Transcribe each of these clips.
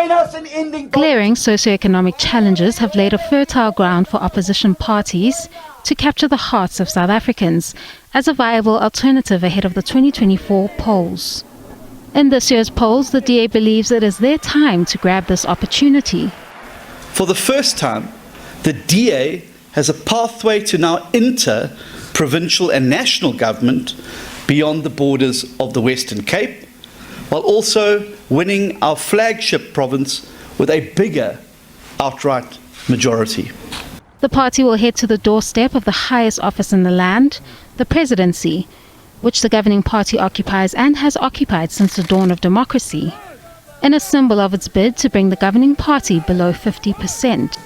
join us in ending... Glaring socioeconomic challenges have laid a fertile ground for opposition parties to capture the hearts of South Africans as a viable alternative ahead of the 2024 polls. In this year's polls, the DA believes it is their time to grab this opportunity. For the first time, the DA has a pathway to now enter provincial and national government beyond the borders of the Western Cape, while also winning our flagship province with a bigger outright majority. The party will head to the doorstep of the highest office in the land, the presidency, which the governing party occupies and has occupied since the dawn of democracy, in a symbol of its bid to bring the governing party below 50%.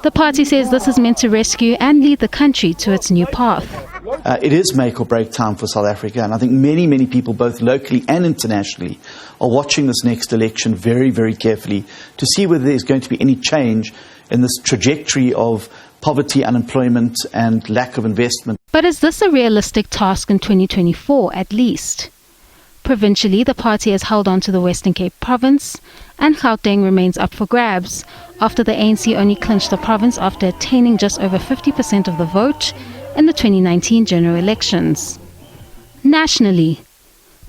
The party says this is meant to rescue and lead the country to its new path. It is make or break time for South Africa, and I think many people, both locally and internationally, are watching this next election very, very carefully to see whether there's going to be any change in this trajectory of poverty, unemployment and lack of investment. But is this a realistic task in 2024 at least? Provincially, the party has held on to the Western Cape province, and Gauteng remains up for grabs after the ANC only clinched the province after attaining just over 50% of the vote in the 2019 general elections. Nationally,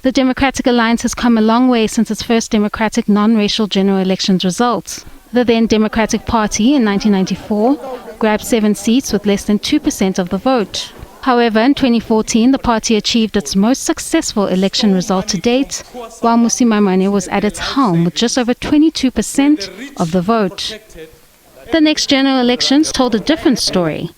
the Democratic Alliance has come a long way since its first democratic non-racial general elections results. The then Democratic Party in 1994 grabbed 7 seats with less than 2% of the vote. However, in 2014, the party achieved its most successful election result to date, while Mmusi Maimane was at its helm with just over 22% of the vote. The next general elections told a different story,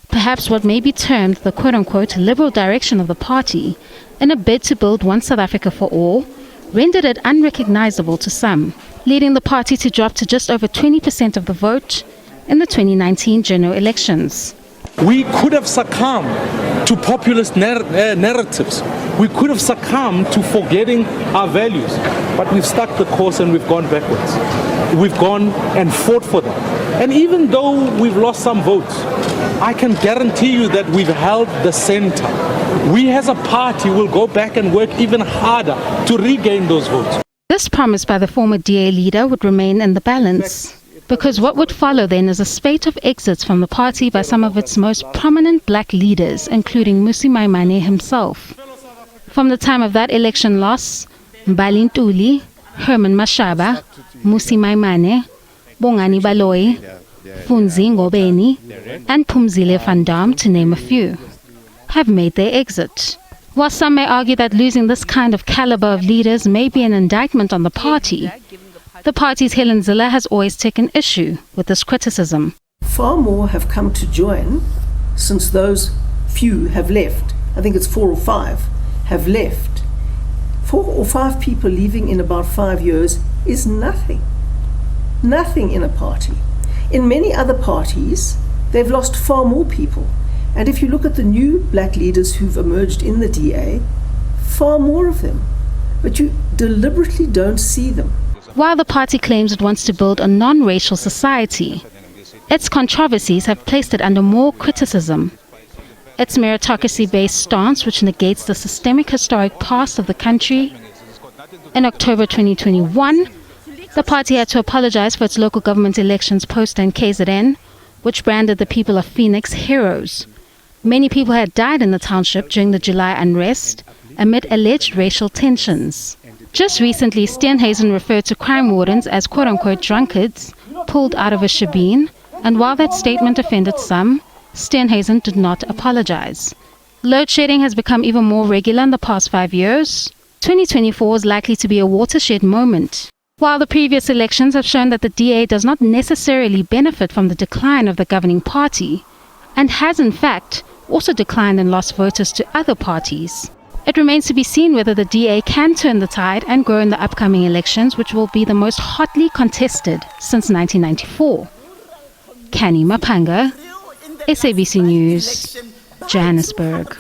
perhaps what may be termed the quote-unquote liberal direction of the party, in a bid to build one South Africa for all, rendered it unrecognizable to some, leading the party to drop to just over 20% of the vote in the 2019 general elections. We could have succumbed to populist narratives. We could have succumbed to forgetting our values. But we've stuck the course and we've gone backwards. We've gone and fought for them. And even though we've lost some votes, I can guarantee you that we've held the center. We as a party will go back and work even harder to regain those votes. This promise by the former DA leader would remain in the balance, because what would follow then is a spate of exits from the party by some of its most prominent black leaders, including Mmusi Maimane himself. From the time of that election loss, Mbali Ntuli, Herman Mashaba, Mmusi Maimane, Bongani Baloyi, Funzi Ngobeni, and Phumzile van Dam, to name a few, have made their exit. While some may argue that losing this kind of caliber of leaders may be an indictment on the party, the party's Helen Zille has always taken issue with this criticism. Far more have come to join since those few have left. I think it's 4 or 5 have left. 4 or 5 people leaving in about 5 years is nothing. Nothing in a party. In many other parties, they've lost far more people. And if you look at the new black leaders who've emerged in the DA, far more of them. But you deliberately don't see them. While the party claims it wants to build a non-racial society, its controversies have placed it under more criticism. Its meritocracy-based stance, which negates the systemic historic past of the country. In October 2021, the party had to apologize for its local government elections poster in KZN, which branded the people of Phoenix heroes. Many people had died in the township during the July unrest amid alleged racial tensions. Just recently, Steenhuisen referred to crime wardens as quote-unquote drunkards pulled out of a shebeen, and while that statement offended some, Steenhuisen did not apologize. Load shedding has become even more regular in the past 5 years. 2024 is likely to be a watershed moment. While the previous elections have shown that the DA does not necessarily benefit from the decline of the governing party, and has in fact also declined and lost voters to other parties, it remains to be seen whether the DA can turn the tide and grow in the upcoming elections, which will be the most hotly contested since 1994. Kani Mapanga, SABC News, Johannesburg.